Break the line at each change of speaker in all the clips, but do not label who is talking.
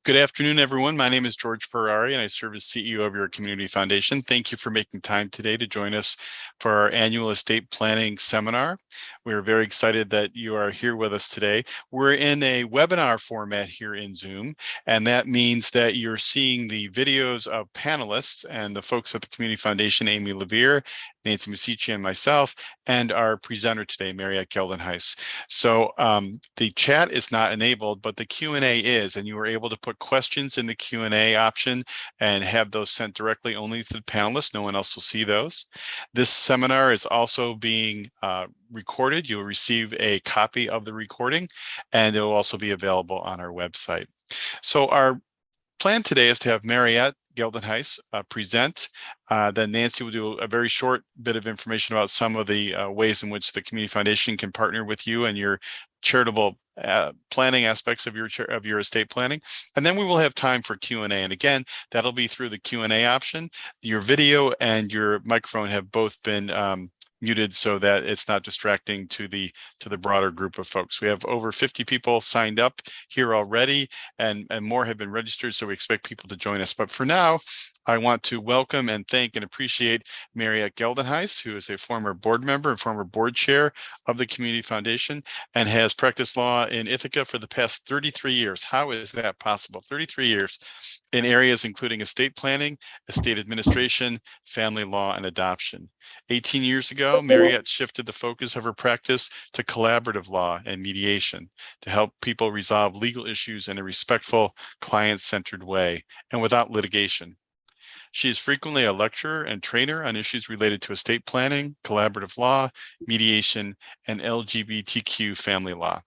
Good afternoon, everyone. My name is George Ferrari, and I serve as CEO of your community foundation. Thank you for making time today to join us for our annual estate planning seminar. We're very excited that you are here with us today. We're in a webinar format here in Zoom, and that means that you're seeing the videos of panelists and the folks at the Community Foundation, Amy Levere, Nancy Massicci, and myself, and our presenter today, Mariette Geldenhuys. So the chat is not enabled, but the Q&A is, and you were able to put questions in the Q&A option and have those sent directly only to the panelists. No one else will see those. This seminar is also being recorded. You'll receive a copy of the recording, and it will also be available on our website. So our plan today is to have Mariette Geldenhuys present. Then Nancy will do a very short bit of information about some of the ways in which the Community Foundation can partner with you and your charitable planning aspects of your estate planning. And then we will have time for Q&A. And again, that'll be through the Q&A option. Your video and your microphone have both been muted so that it's not distracting to the broader group of folks. We have over 50 people signed up here already, and more have been registered, so we expect people to join us. But for now, I want to welcome and thank and appreciate Mariette Geldenhuys, who is a former board member and former board chair of the Community Foundation and has practiced law in Ithaca for the past 33 years. How is that possible? 33 years in areas including estate planning, estate administration, family law, and adoption. 18 years ago, Mariette shifted the focus of her practice to collaborative law and mediation to help people resolve legal issues in a respectful, client-centered way and without litigation. She is frequently a lecturer and trainer on issues related to estate planning, collaborative law, mediation, and LGBTQ family law.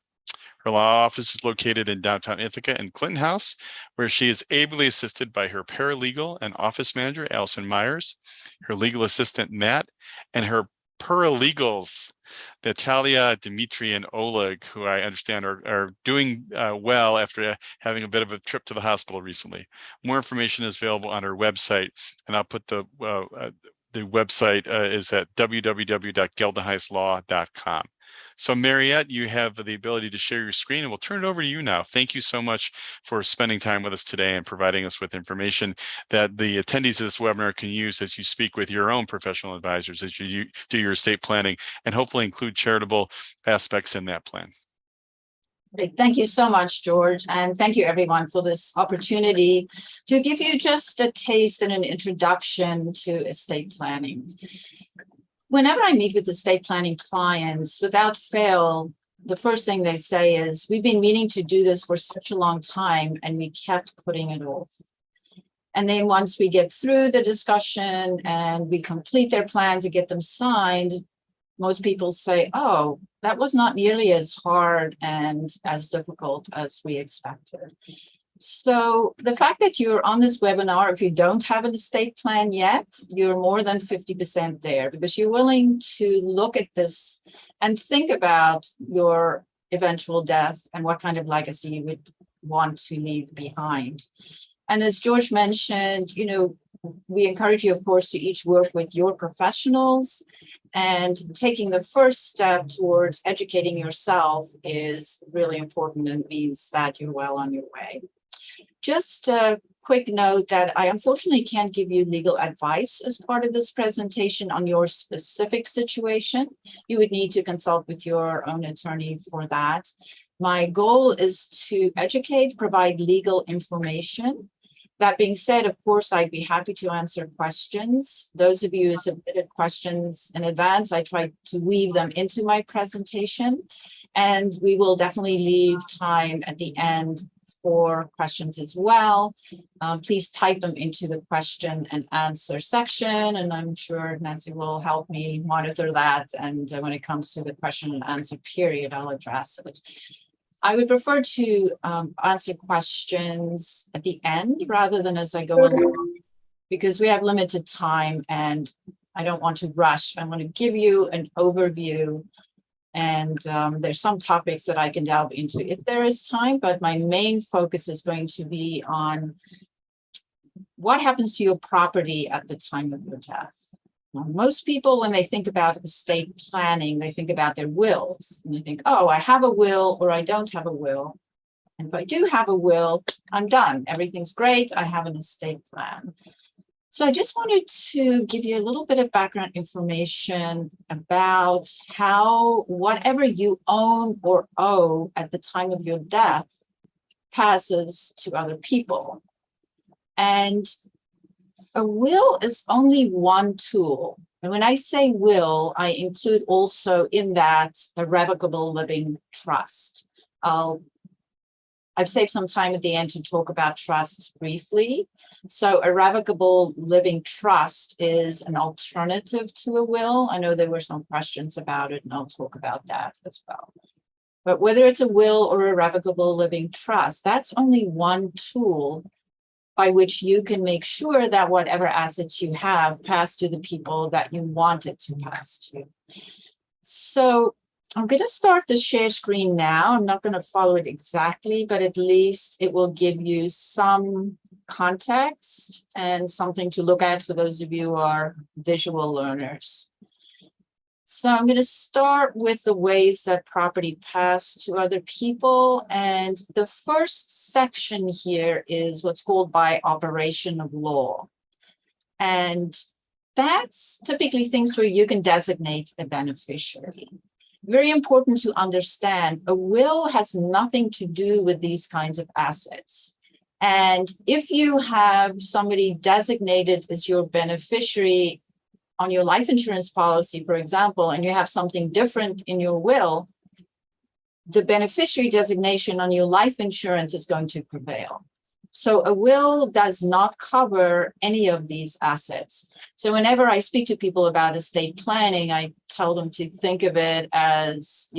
Her law office is located in downtown Ithaca in Clinton House, where she is ably assisted by her paralegal and office manager, Allison Myers, her legal assistant, Matt, and her paralegals, Natalia, Dimitri, and Oleg, who I understand are doing well after having a bit of a trip to the hospital recently. More information is available on our website, and I'll put the website is at www.geldenhuyslaw.com. So Mariette, you have the ability to share your screen, and we'll turn it over to you now. Thank you so much for spending time with us today and providing us with information that the attendees of this webinar can use as you speak with your own professional advisors, as you do your estate planning, and hopefully include charitable aspects in that plan.
Great. Thank you so much, George. And thank you, everyone, for this opportunity to give you just a taste and an introduction to estate planning. Whenever I meet with estate planning clients, without fail, the first thing they say is, we've been meaning to do this for such a long time, and we kept putting it off. And then once we get through the discussion and we complete their plans and get them signed, most people say, oh, that was not nearly as hard and as difficult as we expected. So the fact that you're on this webinar, if you don't have an estate plan yet, you're more than 50% there, because you're willing to look at this and think about your eventual death and what kind of legacy you would want to leave behind. And as George mentioned, we encourage you, of course, to each work with your professionals, and taking the first step towards educating yourself is really important and means that you're well on your way. Just a quick note that I unfortunately can't give you legal advice as part of this presentation on your specific situation. You would need to consult with your own attorney for that. My goal is to educate, provide legal information. That being said, of course, I'd be happy to answer questions. Those of you who submitted questions in advance, I tried to weave them into my presentation, and we will definitely leave time at the end for questions as well. Please type them into the question and answer section, and I'm sure Nancy will help me monitor that. And when it comes to the question and answer period, I'll address it. I would prefer to answer questions at the end rather than as I go along, because we have limited time and I don't want to rush. I want to give you an overview, and there's some topics that I can delve into if there is time, but my main focus is going to be on what happens to your property at the time of your death. Now, most people, when they think about estate planning, they think about their wills, and they think, oh, I have a will or I don't have a will. And if I do have a will, I'm done. Everything's great. I have an estate plan. So I just wanted to give you a little bit of background information about how whatever you own or owe at the time of your death passes to other people. And a will is only one tool. And when I say will, I include also in that irrevocable living trust. I've saved some time at the end to talk about trusts briefly. So irrevocable living trust is an alternative to a will. I know there were some questions about it, and I'll talk about that as well. But whether it's a will or irrevocable living trust, that's only one tool by which you can make sure that whatever assets you have pass to the people that you want it to pass to. So I'm going to start the share screen now. I'm not going to follow it exactly, but at least it will give you some context and something to look at for those of you who are visual learners. So I'm going to start with the ways that property passed to other people. And the first section here is what's called by operation of law. And that's typically things where you can designate a beneficiary. Very important to understand, a will has nothing to do with these kinds of assets. And if you have somebody designated as your beneficiary on your life insurance policy, for example, and you have something different in your will, the beneficiary designation on your life insurance is going to prevail. So a will does not cover any of these assets. So whenever I speak to people about estate planning, I tell them to think of it as,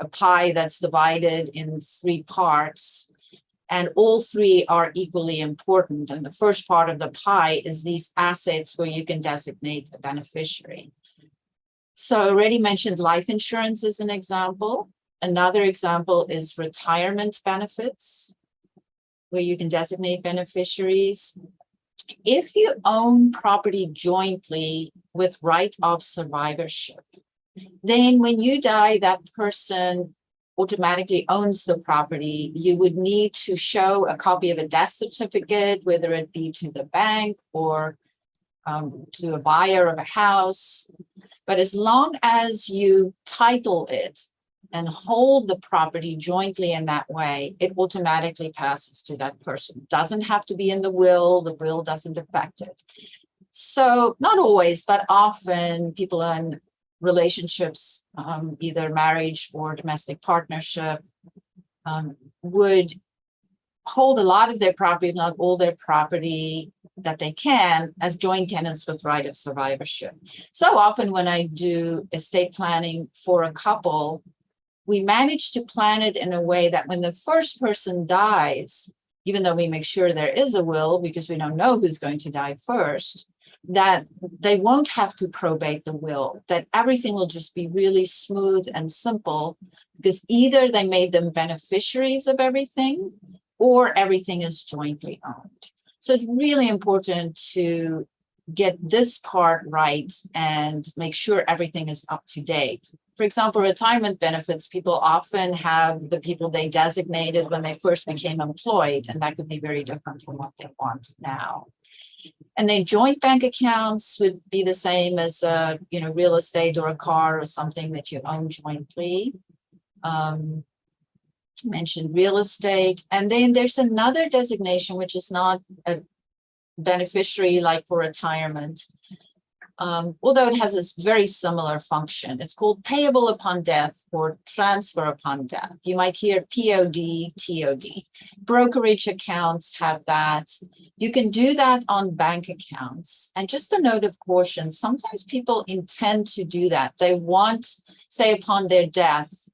a pie that's divided in 3 parts. And all 3 are equally important. And the first part of the pie is these assets where you can designate a beneficiary. So I already mentioned life insurance as an example. Another example is retirement benefits, where you can designate beneficiaries. If you own property jointly with right of survivorship, then when you die, that person automatically owns the property. You would need to show a copy of a death certificate, whether it be to the bank or to a buyer of a house. But as long as you title it and hold the property jointly in that way, it automatically passes to that person. Doesn't have to be in the will doesn't affect it. So not always, but often people in relationships, either marriage or domestic partnership, would hold a lot of their property, if not all their property that they can, as joint tenants with right of survivorship. So often when I do estate planning for a couple, we manage to plan it in a way that when the first person dies, even though we make sure there is a will because we don't know who's going to die first, that they won't have to probate the will, that everything will just be really smooth and simple, because either they made them beneficiaries of everything or everything is jointly owned. So it's really important to get this part right and make sure everything is up to date. For example, retirement benefits, people often have the people they designated when they first became employed, and that could be very different from what they want now. And then joint bank accounts would be the same as real estate or a car or something that you own jointly. Mentioned real estate. And then there's another designation, which is not a beneficiary like for retirement, although it has this very similar function. It's called payable upon death or transfer upon death. You might hear POD, TOD. Brokerage accounts have that. You can do that on bank accounts. And just a note of caution, sometimes people intend to do that. They want, say, upon their death,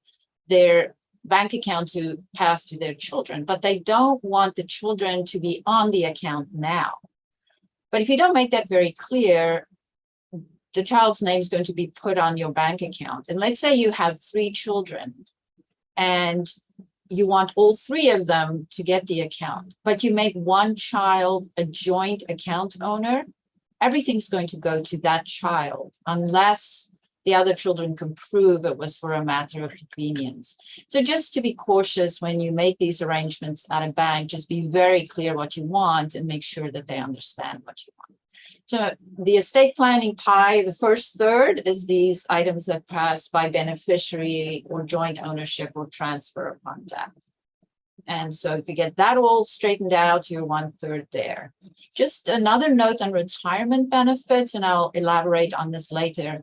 their bank account to pass to their children, but they don't want the children to be on the account now. But if you don't make that very clear, the child's name is going to be put on your bank account. And let's say you have 3 children and you want all 3 of them to get the account, but you make one child a joint account owner, everything's going to go to that child unless the other children can prove it was for a matter of convenience. So just to be cautious when you make these arrangements at a bank, just be very clear what you want and make sure that they understand what you want. So the estate planning pie, the first third is these items that pass by beneficiary or joint ownership or transfer upon death. And so if you get that all straightened out, you're 1/3 there. Just another note on retirement benefits, and I'll elaborate on this later.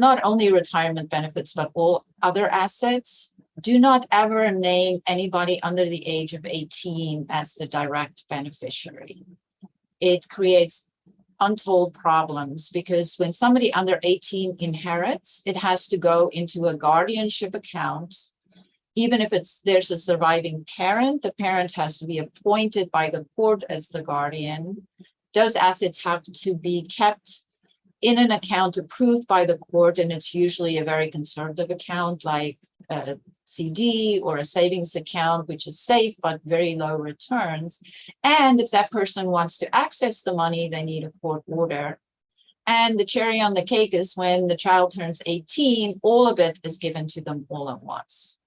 Not only retirement benefits, but all other assets. Do not ever name anybody under the age of 18 as the direct beneficiary. It creates untold problems because when somebody under 18 inherits, it has to go into a guardianship account. Even if there's a surviving parent, the parent has to be appointed by the court as the guardian. Those assets have to be kept in an account approved by the court, and it's usually a very conservative account like a CD or a savings account, which is safe but very low returns. And if that person wants to access the money, they need a court order. And the cherry on the cake is when the child turns 18, all of it is given to them all at once.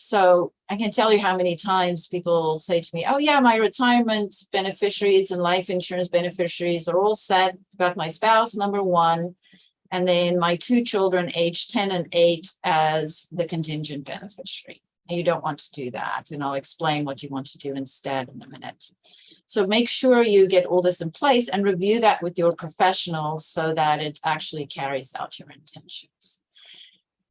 So I can tell you how many times people say to me, oh yeah, my retirement beneficiaries and life insurance beneficiaries are all set. Got my spouse, number one, and then my 2 children, age 10 and 8, as the contingent beneficiary. And you don't want to do that. And I'll explain what you want to do instead in a minute. So make sure you get all this in place and review that with your professionals so that it actually carries out your intentions.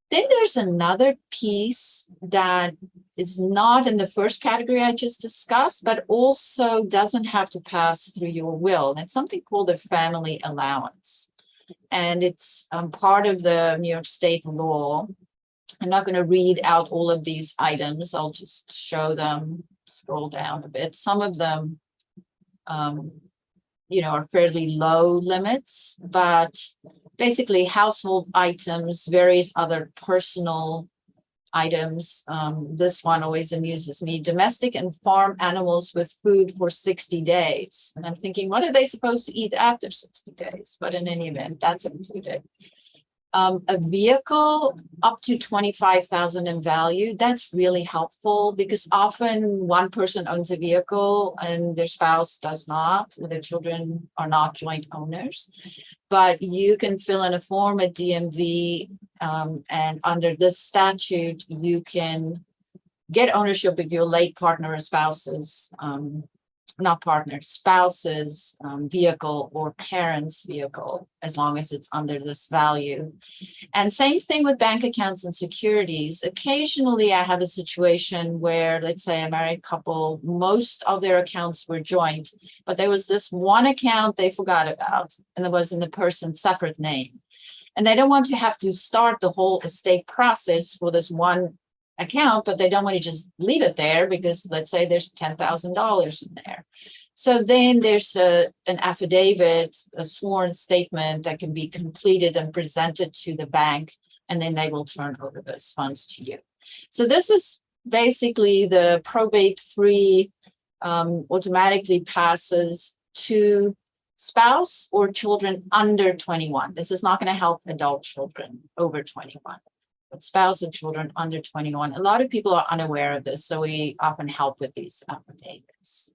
Then there's another piece that is not in the first category I just discussed, but also doesn't have to pass through your will. And it's something called a family allowance. And it's part of the New York State law. I'm not going to read out all of these items. I'll just show them, scroll down a bit. Some of them, are fairly low limits, but basically household items, various other personal items. This one always amuses me. Domestic and farm animals with food for 60 days. And I'm thinking, what are they supposed to eat after 60 days? But in any event, that's included. A vehicle up to $25,000 in value, that's really helpful because often one person owns a vehicle and their spouse does not, or their children are not joint owners. But you can fill in a form at DMV, and under this statute, you can get ownership of your late partner or spouse's, spouse's vehicle or parent's vehicle, as long as it's under this value. And same thing with bank accounts and securities. Occasionally, I have a situation where, let's say, a married couple, most of their accounts were joint, but there was this one account they forgot about, and it was in the person's separate name. And they don't want to have to start the whole estate process for this one account, but they don't want to just leave it there because let's say there's $10,000 in there. So then there's an affidavit, a sworn statement that can be completed and presented to the bank, and then they will turn over those funds to you. So this is basically the probate-free, automatically passes to spouse or children under 21. This is not going to help adult children over 21. But spouse and children under 21. A lot of people are unaware of this, so we often help with these affidavits.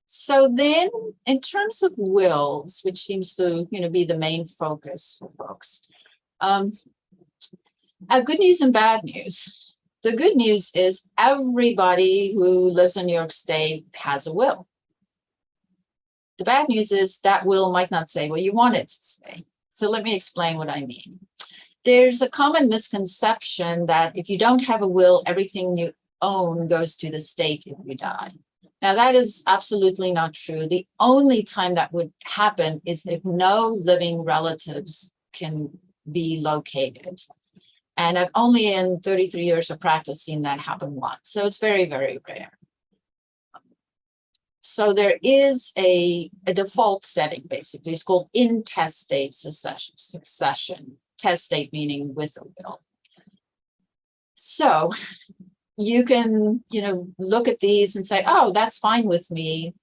So then, in terms of wills, which seems to be the main focus for folks, I have good news and bad news. The good news is everybody who lives in New York State has a will. The bad news is that will might not say what you want it to say. So let me explain what I mean. There's a common misconception that if you don't have a will, everything you own goes to the state if you die. Now, that is absolutely not true. The only time that would happen is if no living relatives can be located. And I've only in 33 years of practice seen that happen once. So it's very, very rare. So there is a default setting, basically. It's called intestate succession. Testate meaning with a will. So you can, look at these and say, oh, that's fine with me.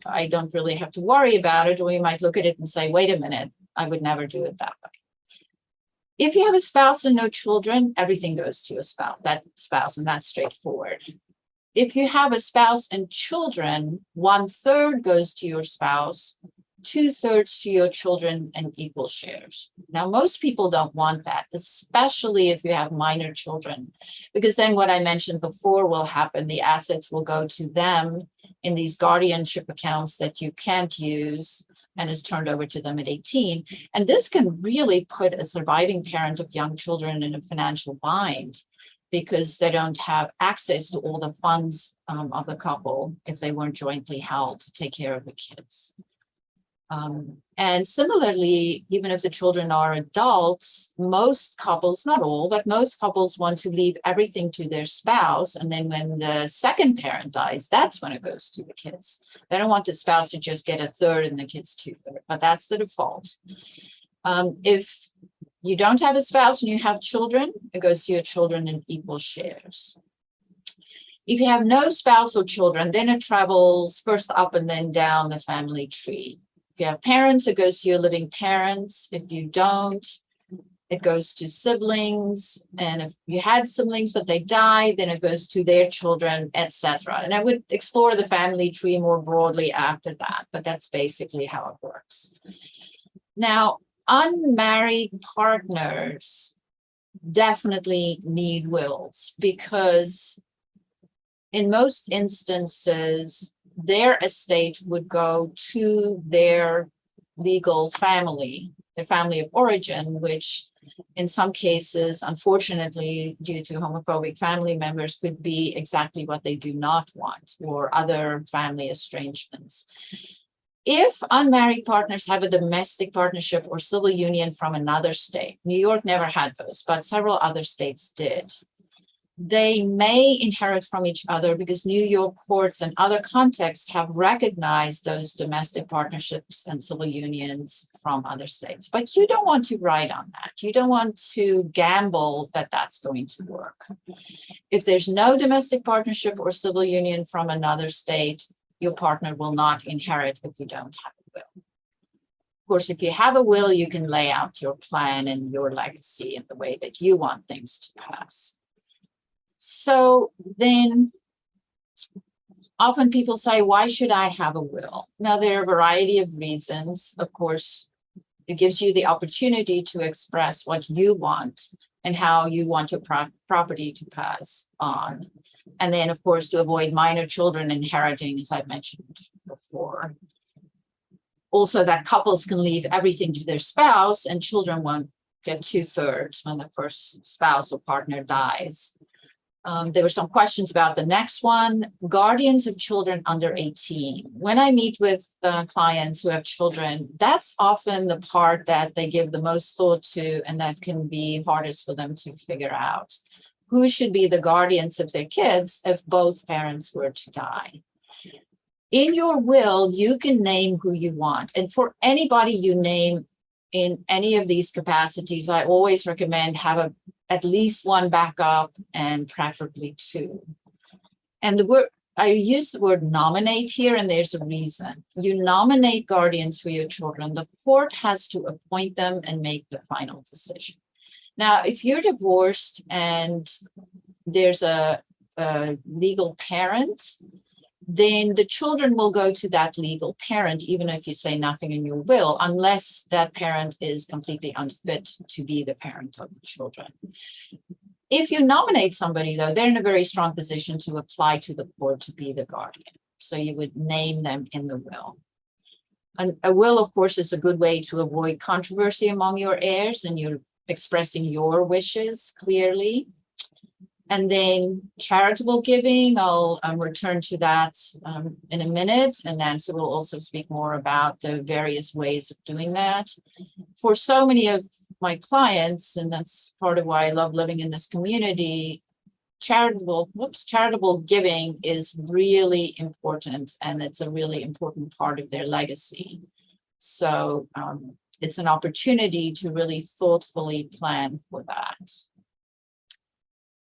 I don't really have to worry about it. Or you might look at it and say, wait a minute, I would never do it that way. If you have a spouse and no children, everything goes to a spouse, and that's straightforward. If you have a spouse and children, 1/3 goes to your spouse, 2/3 to your children, and equal shares. Now, most people don't want that, especially if you have minor children, because then what I mentioned before will happen. The assets will go to them in these guardianship accounts that you can't use and is turned over to them at 18. And this can really put a surviving parent of young children in a financial bind, because they don't have access to all the funds of the couple if they weren't jointly held to take care of the kids. And similarly, even if the children are adults, most couples, not all, but most couples want to leave everything to their spouse. And then when the second parent dies, that's when it goes to the kids. They don't want the spouse to just get 1/3 and the kids 2/3, but that's the default. If you don't have a spouse and you have children, it goes to your children in equal shares. If you have no spouse or children, then it travels first up and then down the family tree. If you have parents, it goes to your living parents. If you don't, it goes to siblings. And if you had siblings but they died, then it goes to their children, etc. And I would explore the family tree more broadly after that, but that's basically how it works. Now, unmarried partners definitely need wills, because in most instances, their estate would go to their legal family, their family of origin, which in some cases, unfortunately, due to homophobic family members, could be exactly what they do not want, or other family estrangements. If unmarried partners have a domestic partnership or civil union from another state, New York never had those, but several other states did, they may inherit from each other, because New York courts and other contexts have recognized those domestic partnerships and civil unions from other states. But you don't want to ride on that. You don't want to gamble that that's going to work. If there's no domestic partnership or civil union from another state, your partner will not inherit if you don't have a will. Of course, if you have a will, you can lay out your plan and your legacy in the way that you want things to pass. So then often people say, why should I have a will? Now, there are a variety of reasons. Of course, it gives you the opportunity to express what you want and how you want your property to pass on. And then, of course, to avoid minor children inheriting, as I mentioned before. Also, that couples can leave everything to their spouse and children won't get 2/3 when the first spouse or partner dies. There were some questions about the next one, guardians of children under 18. When I meet with clients who have children, that's often the part that they give the most thought to, and that can be hardest for them to figure out. Who should be the guardians of their kids if both parents were to die? In your will, you can name who you want. And for anybody you name in any of these capacities, I always recommend have at least one backup and preferably two. And I use the word nominate here, and there's a reason. You nominate guardians for your children. The court has to appoint them and make the final decision. Now, if you're divorced and there's a legal parent, then the children will go to that legal parent, even if you say nothing in your will, unless that parent is completely unfit to be the parent of the children. If you nominate somebody, though, they're in a very strong position to apply to the court to be the guardian. So you would name them in the will. And a will, of course, is a good way to avoid controversy among your heirs, and you're expressing your wishes clearly. And then charitable giving, I'll return to that in a minute. And Nancy will also speak more about the various ways of doing that. For so many of my clients, and that's part of why I love living in this community, charitable giving is really important, and it's a really important part of their legacy. So it's an opportunity to really thoughtfully plan for that.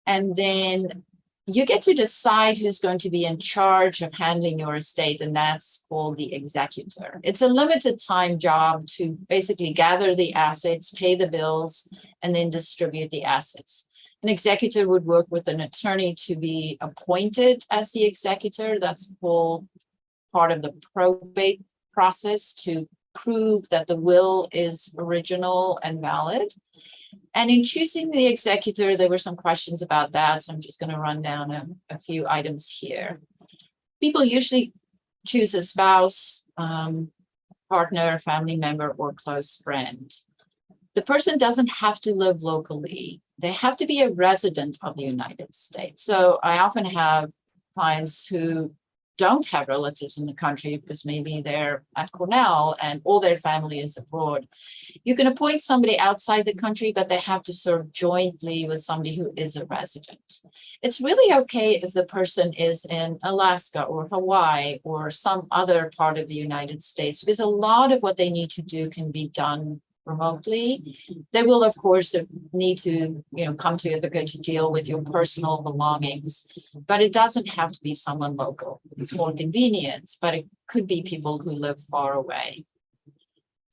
And then you get to decide who's going to be in charge of handling your estate, and that's called the executor. It's a limited time job to basically gather the assets, pay the bills, and then distribute the assets. An executor would work with an attorney to be appointed as the executor. That's called part of the probate process to prove that the will is original and valid. And in choosing the executor, there were some questions about that. So I'm just going to run down a few items here. People usually choose a spouse, partner, family member, or close friend. The person doesn't have to live locally. They have to be a resident of the United States. So I often have clients who don't have relatives in the country because maybe they're at Cornell and all their family is abroad. You can appoint somebody outside the country, but they have to serve jointly with somebody who is a resident. It's really okay if the person is in Alaska or Hawaii or some other part of the United States, because a lot of what they need to do can be done remotely. They will, of course, need to, come together to deal with your personal belongings, but it doesn't have to be someone local. It's more convenient, but it could be people who live far away.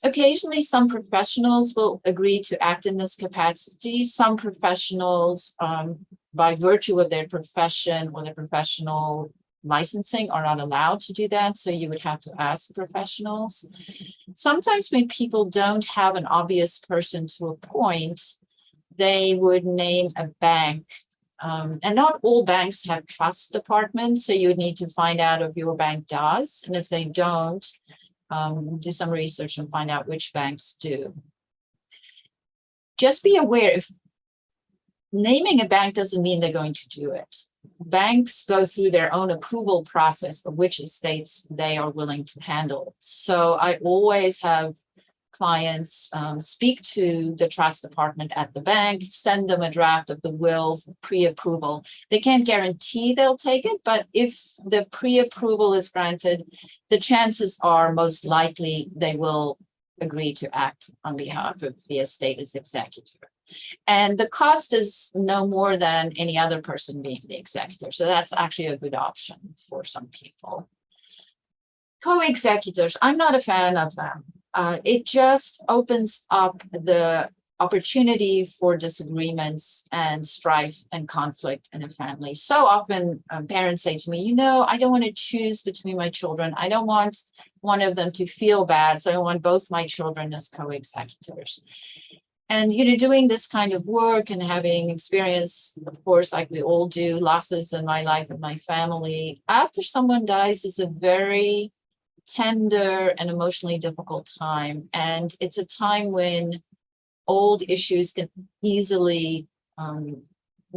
Occasionally, some professionals will agree to act in this capacity. Some professionals, by virtue of their profession or their professional licensing, are not allowed to do that. So you would have to ask professionals. Sometimes when people don't have an obvious person to appoint, they would name a bank. And not all banks have trust departments. So you would need to find out if your bank does. And if they don't, do some research and find out which banks do. Just be aware, if naming a bank doesn't mean they're going to do it. Banks go through their own approval process of which estates they are willing to handle. So I always have clients speak to the trust department at the bank, send them a draft of the will for pre-approval. They can't guarantee they'll take it, but if the pre-approval is granted, the chances are most likely they will agree to act on behalf of the estate as executor. And the cost is no more than any other person being the executor. So that's actually a good option for some people. Co-executors, I'm not a fan of them. It just opens up the opportunity for disagreements and strife and conflict in a family. So often parents say to me, I don't want to choose between my children. I don't want one of them to feel bad. So I want both my children as co-executors. And, doing this kind of work and having experienced, of course, like we all do, losses in my life and my family, after someone dies is a very tender and emotionally difficult time. And it's a time when old issues can easily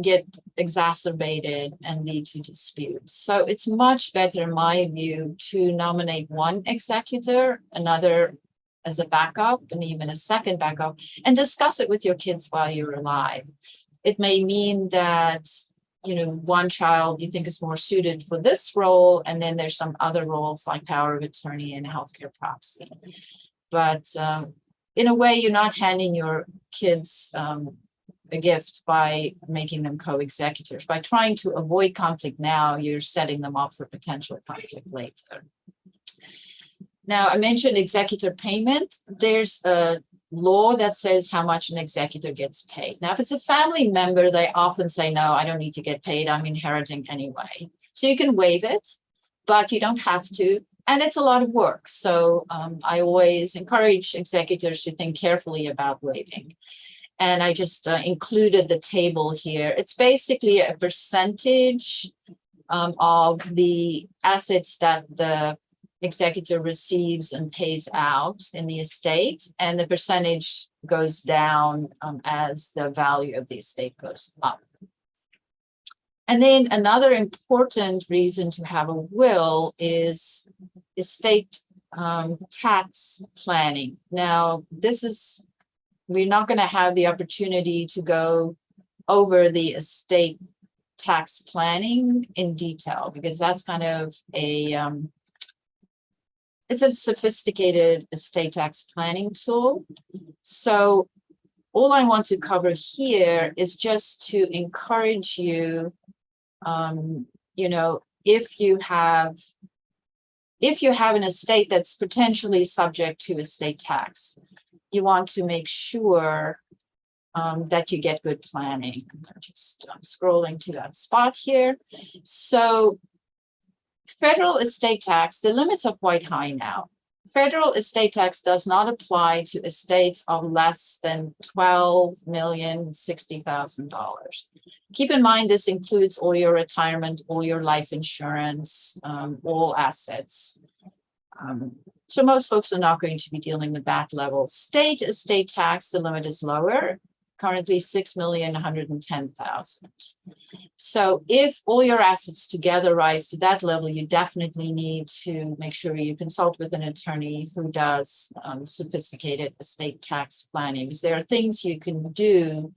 get exacerbated and lead to disputes. So it's much better, in my view, to nominate one executor, another as a backup, and even a second backup, and discuss it with your kids while you're alive. It may mean that, one child you think is more suited for this role, and then there's some other roles like power of attorney and healthcare proxy. But in a way, you're not handing your kids a gift by making them co-executors. By trying to avoid conflict now, you're setting them up for potential conflict later. Now, I mentioned executor payment. There's a law that says how much an executor gets paid. Now, if it's a family member, they often say, no, I don't need to get paid. I'm inheriting anyway. So you can waive it, but you don't have to. And it's a lot of work. So I always encourage executors to think carefully about waiving. And I just included the table here. It's basically a percentage of the assets that the executor receives and pays out in the estate, and the percentage goes down as the value of the estate goes up. And then another important reason to have a will is estate tax planning. Now, we're not going to have the opportunity to go over the estate tax planning in detail, because that's kind of it's a sophisticated estate tax planning tool. So all I want to cover here is just to encourage you You know, if you have an estate that's potentially subject to estate tax, you want to make sure that you get good planning. I'm scrolling to that spot here. So federal estate tax, the limits are quite high now. Federal estate tax does not apply to estates of less than $12,060,000. Keep in mind, this includes all your retirement, all your life insurance, all assets. So most folks are not going to be dealing with that level. State estate tax, the limit is lower, currently $6,110,000. So if all your assets together rise to that level, you definitely need to make sure you consult with an attorney who does sophisticated estate tax planning, because there are things you can do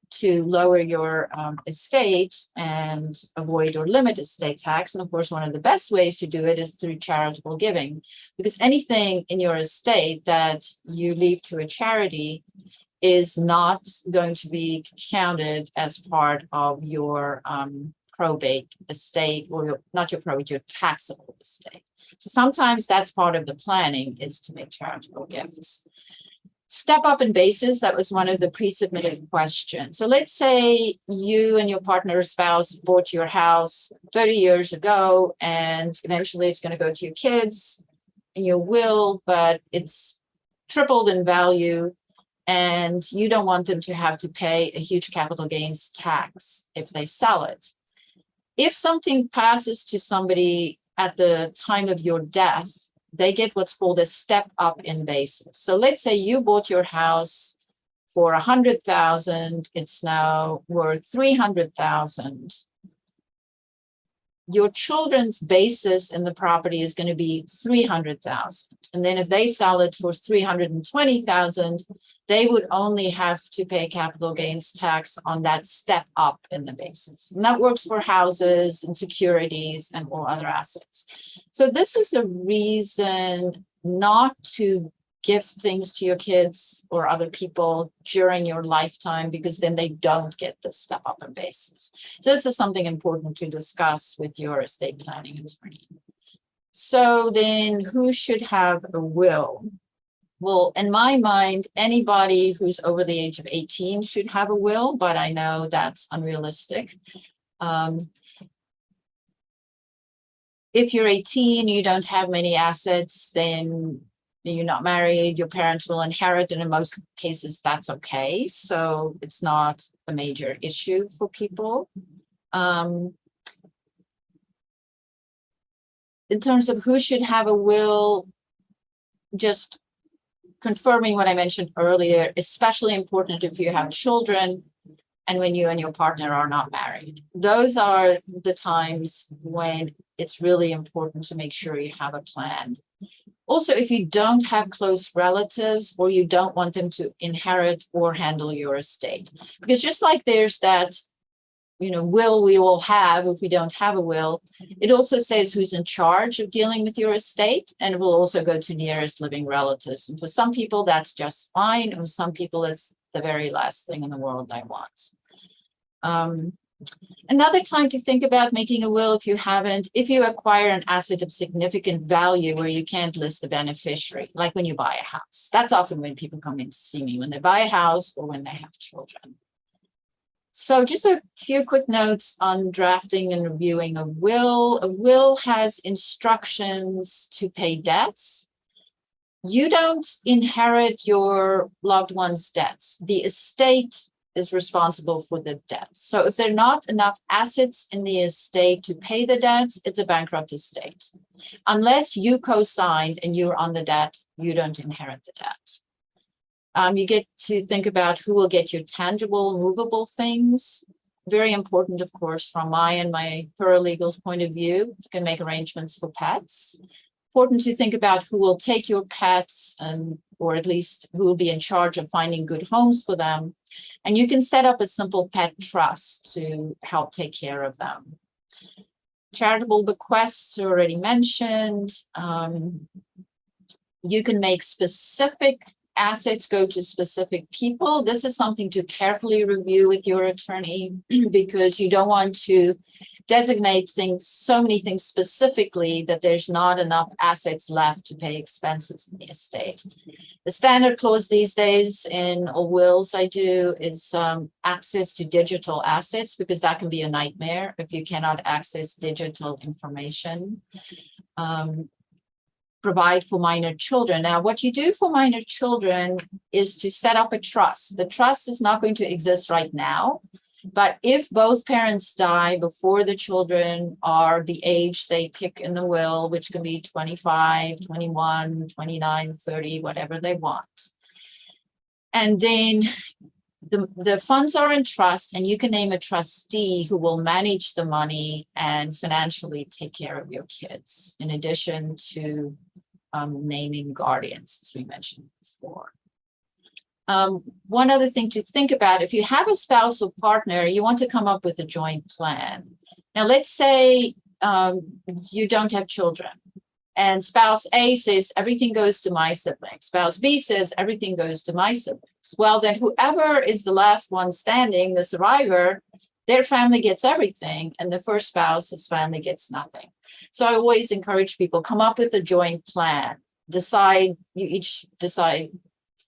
to lower your estate and avoid or limit estate tax. And of course, one of the best ways to do it is through charitable giving, because anything in your estate that you leave to a charity is not going to be counted as part of your probate estate, or not your probate, your taxable estate. So sometimes that's part of the planning, is to make charitable gifts. Step up in basis, that was one of the pre-submitted questions. So let's say you and your partner or spouse bought your house 30 years ago, and eventually it's going to go to your kids in your will, but it's tripled in value, and you don't want them to have to pay a huge capital gains tax if they sell it. If something passes to somebody at the time of your death, they get what's called a step up in basis. So let's say you bought your house for $100,000, it's now worth $300,000. Your children's basis in the property is going to be $300,000. And then if they sell it for $320,000, they would only have to pay capital gains tax on that step up in the basis. And that works for houses and securities and all other assets. So this is a reason not to give things to your kids or other people during your lifetime, because then they don't get the step up in basis. So this is something important to discuss with your estate planning attorney. So then who should have a will? Well, in my mind, anybody who's over the age of 18 should have a will, but I know that's unrealistic. If you're 18, you don't have many assets, then you're not married, your parents will inherit, and in most cases, that's okay. So it's not a major issue for people. In terms of who should have a will, just confirming what I mentioned earlier, especially important if you have children and when you and your partner are not married. Those are the times when it's really important to make sure you have a plan. Also, if you don't have close relatives, or you don't want them to inherit or handle your estate, because just like there's that, will we all have if we don't have a will, it also says who's in charge of dealing with your estate, and it will also go to nearest living relatives. And for some people, that's just fine. And for some people, it's the very last thing in the world they want. Another time to think about making a will, if you acquire an asset of significant value where you can't list the beneficiary, like when you buy a house. That's often when people come in to see me, when they buy a house or when they have children. So just a few quick notes on drafting and reviewing a will. A will has instructions to pay debts. You don't inherit your loved one's debts. The estate is responsible for the debts. So if there are not enough assets in the estate to pay the debts, it's a bankrupt estate. Unless you co-signed and you're on the debt, you don't inherit the debt. You get to think about who will get your tangible, movable things. Very important, of course, from my and my paralegal's point of view. You can make arrangements for pets. Important to think about who will take your pets, or at least who will be in charge of finding good homes for them. And you can set up a simple pet trust to help take care of them. Charitable bequests are already mentioned. You can make specific assets go to specific people. This is something to carefully review with your attorney, because you don't want to designate things, so many things specifically that there's not enough assets left to pay expenses in the estate. The standard clause these days in all wills I do is access to digital assets, because that can be a nightmare if you cannot access digital information. Provide for minor children. Now, what you do for minor children is to set up a trust. The trust is not going to exist right now, but if both parents die before the children are the age they pick in the will, which can be 25, 21, 29, 30, whatever they want. And then the funds are in trust, and you can name a trustee who will manage the money and financially take care of your kids, in addition to naming guardians, as we mentioned before. One other thing to think about, if you have a spouse or partner, you want to come up with a joint plan. Now, let's say you don't have children, and spouse A says everything goes to my siblings. Spouse B says everything goes to my siblings. Well, then whoever is the last one standing, the survivor, their family gets everything, and the first spouse's family gets nothing. So I always encourage people, come up with a joint plan. You each decide,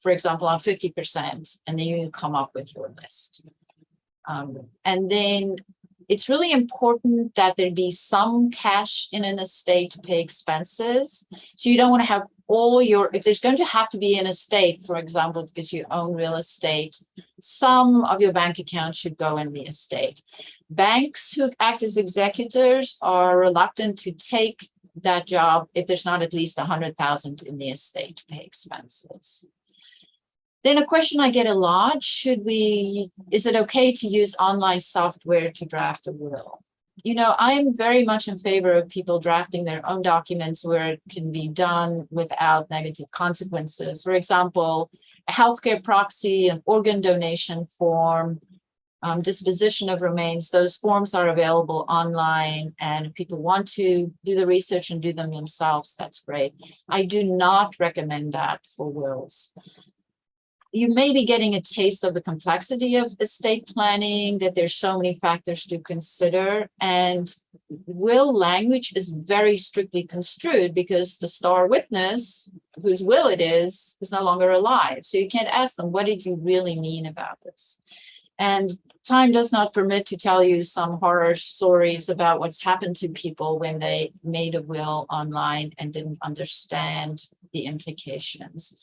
for example, on 50%, and then you come up with your list. And then it's really important that there be some cash in an estate to pay expenses. So you don't want to have if there's going to have to be an estate, for example, because you own real estate, some of your bank accounts should go in the estate. Banks who act as executors are reluctant to take that job if there's not at least 100,000 in the estate to pay expenses. Then a question I get a lot, is it okay to use online software to draft a will? You know, I am very much in favor of people drafting their own documents where it can be done without negative consequences. For example, a healthcare proxy, an organ donation form, disposition of remains, those forms are available online, and if people want to do the research and do them themselves, that's great. I do not recommend that for wills. You may be getting a taste of the complexity of estate planning, that there's so many factors to consider, and will language is very strictly construed because the star witness, whose will it is no longer alive. So you can't ask them, what did you really mean about this? And time does not permit to tell you some horror stories about what's happened to people when they made a will online and didn't understand the implications.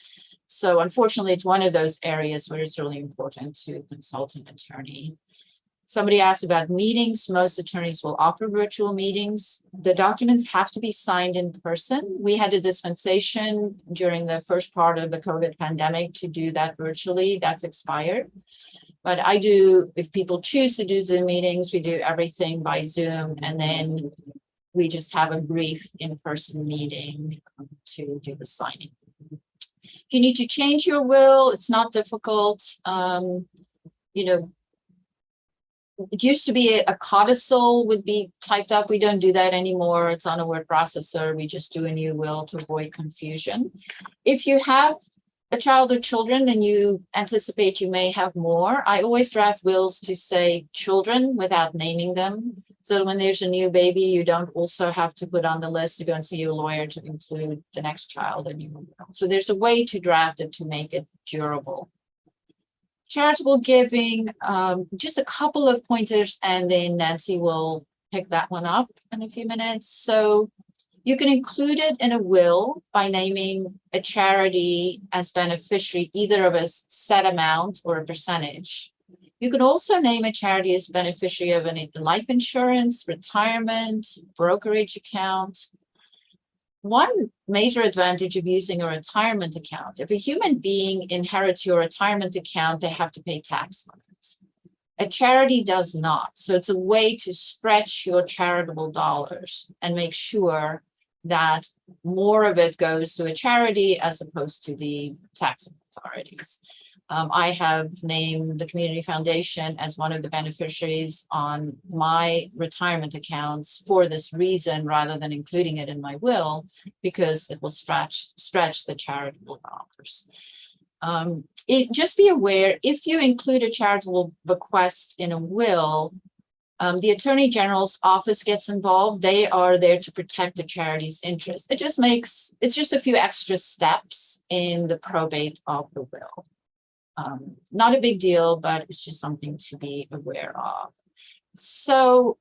So unfortunately, it's one of those areas where it's really important to consult an attorney. Somebody asked about meetings. Most attorneys will offer virtual meetings. The documents have to be signed in person. We had a dispensation during the first part of the COVID pandemic to do that virtually. That's expired. But I do, if people choose to do Zoom meetings, we do everything by Zoom, and then we just have a brief in-person meeting to do the signing. If you need to change your will, it's not difficult. You know, it used to be a codicil would be typed up. We don't do that anymore. It's on a word processor. We just do a new will to avoid confusion. If you have a child or children and you anticipate you may have more, I always draft wills to say children without naming them. So when there's a new baby, you don't also have to put on the list to go and see your lawyer to include the next child in your will. So there's a way to draft it to make it durable. Charitable giving, just a couple of pointers, and then Nancy will pick that one up in a few minutes. So you can include it in a will by naming a charity as beneficiary, either of a set amount or a percentage. You can also name a charity as beneficiary of any life insurance, retirement, brokerage account. One major advantage of using a retirement account, if a human being inherits your retirement account, they have to pay tax on it. A charity does not. So it's a way to stretch your charitable dollars and make sure that more of it goes to a charity as opposed to the tax authorities. I have named the Community Foundation as one of the beneficiaries on my retirement accounts for this reason, rather than including it in my will, because it will stretch the charitable dollars. Just be aware, if you include a charitable bequest in a will, The Attorney General's office gets involved. They are there to protect the charity's interest. It's just a few extra steps in the probate of the will. Not a big deal, but it's just something to be aware of. So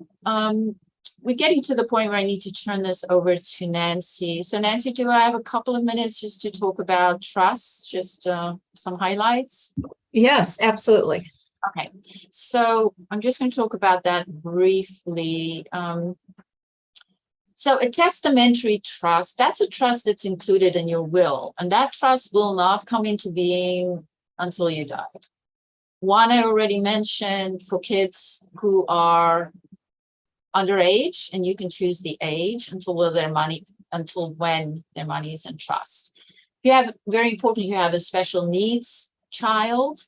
we're getting to the point where I need to turn this over to Nancy. So Nancy, do I have a couple of minutes just to talk about trusts, just some highlights?
Yes, absolutely.
Okay, so I'm just going to talk about that briefly. So a testamentary trust, that's a trust that's included in your will, and that trust will not come into being until you died. One I already mentioned for kids who are underage, and you can choose the age until when their money is in trust. You have, very important, you have a special needs child.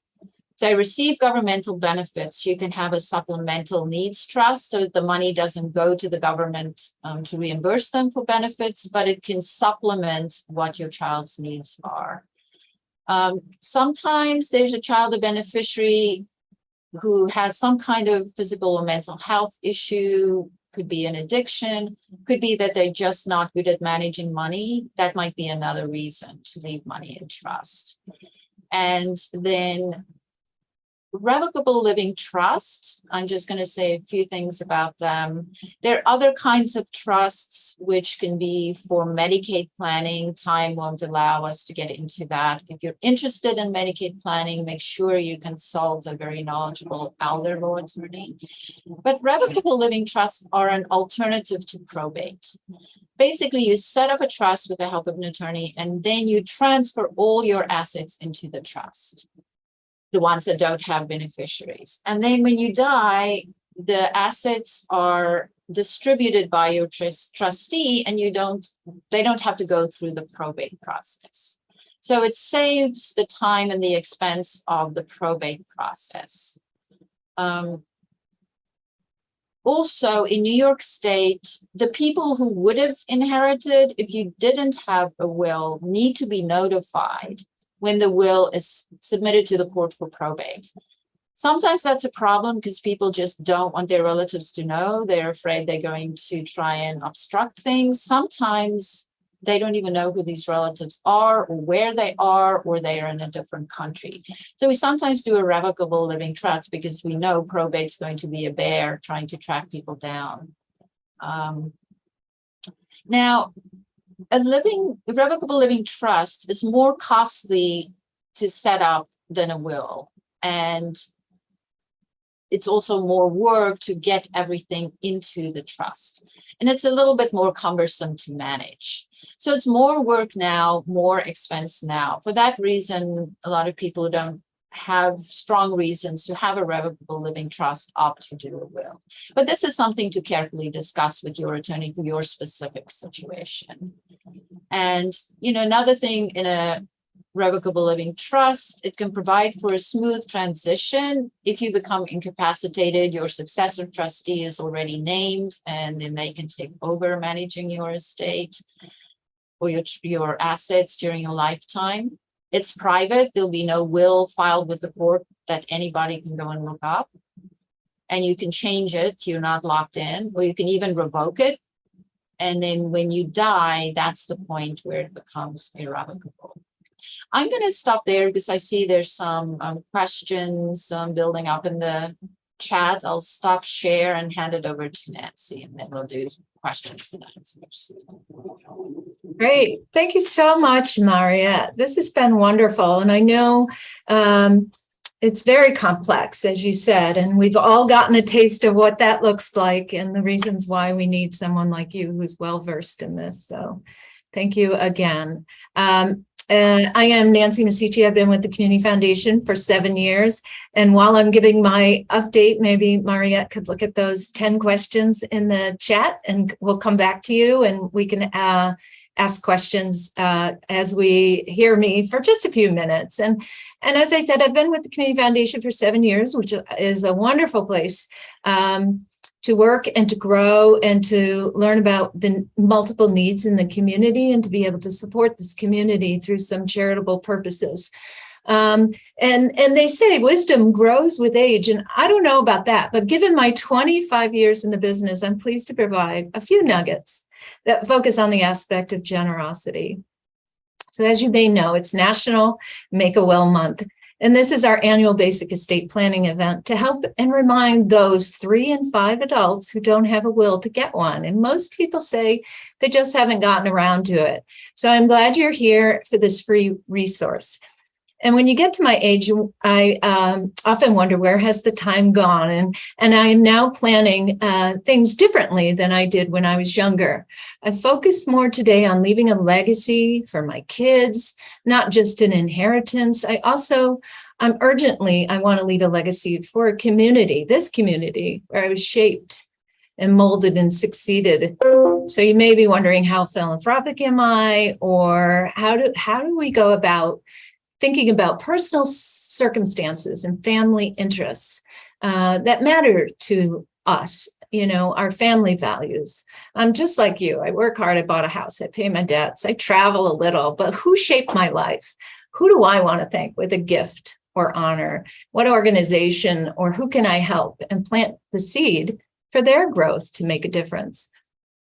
They receive governmental benefits. You can have a supplemental needs trust so that the money doesn't go to the government to reimburse them for benefits, but it can supplement what your child's needs are. Sometimes there's a child, a beneficiary who has some kind of physical or mental health issue, could be an addiction, could be that they're just not good at managing money. That might be another reason to leave money in trust. And then revocable living trusts, I'm just going to say a few things about them. There are other kinds of trusts which can be for Medicaid planning. Time won't allow us to get into that. If you're interested in Medicaid planning, make sure you consult a very knowledgeable elder law attorney. But revocable living trusts are an alternative to probate. Basically, you set up a trust with the help of an attorney, and then you transfer all your assets into the trust, the ones that don't have beneficiaries. And then when you die, the assets are distributed by your trustee, and they don't have to go through the probate process. So it saves the time and the expense of the probate process. Also, in New York State, the people who would have inherited, if you didn't have a will, need to be notified when the will is submitted to the court for probate. Sometimes that's a problem because people just don't want their relatives to know. They're afraid they're going to try and obstruct things. Sometimes they don't even know who these relatives are or where they are, or they are in a different country. So we sometimes do a revocable living trust because we know probate's going to be a bear trying to track people down. Now, a revocable living trust is more costly to set up than a will. And it's also more work to get everything into the trust. And it's a little bit more cumbersome to manage. So it's more work now, more expense now. For that reason, a lot of people don't have strong reasons to have a revocable living trust opt to do a will. But this is something to carefully discuss with your attorney for your specific situation. And, another thing in a revocable living trust, it can provide for a smooth transition. If you become incapacitated, your successor trustee is already named, and then they can take over managing your estate or your assets during your lifetime. It's private. There'll be no will filed with the court that anybody can go and look up. And you can change it. You're not locked in, or you can even revoke it. And then when you die, that's the point where it becomes irrevocable. I'm going to stop there because I see there's some questions building up in the chat. I'll stop share and hand it over to Nancy, and then we'll do questions and answers.
Great. Thank you so much, Mariette. This has been wonderful. And I know it's very complex, as you said, and we've all gotten a taste of what that looks like and the reasons why we need someone like you who's well-versed in this. So thank you again. I am Nancy Massicci. I've been with the Community Foundation for 7 years. And while I'm giving my update, maybe Mariette could look at those 10 questions in the chat, and we'll come back to you and we can ask questions as we hear me for just a few minutes. And as I said, I've been with the Community Foundation for 7 years, which is a wonderful place to work and to grow and to learn about the multiple needs in the community and to be able to support this community through some charitable purposes. And they say wisdom grows with age. And I don't know about that, but given my 25 years in the business, I'm pleased to provide a few nuggets that focus on the aspect of generosity. So as you may know, it's National Make a Will Month. And this is our annual basic estate planning event to help and remind those 3 and 5 adults who don't have a will to get one. And most people say they just haven't gotten around to it. So I'm glad you're here for this free resource. And when you get to my age, I often wonder, where has the time gone? And I am now planning things differently than I did when I was younger. I focus more today on leaving a legacy for my kids, not just an inheritance. I want to leave a legacy for a community, this community where I was shaped and molded and succeeded. So you may be wondering, how philanthropic am I? Or how do we go about thinking about personal circumstances and family interests that matter to us, our family values. I'm just like you. I work hard. I bought a house. I pay my debts. I travel a little, but who shaped my life? Who do I want to thank with a gift or honor? What organization or who can I help and plant the seed for their growth to make a difference?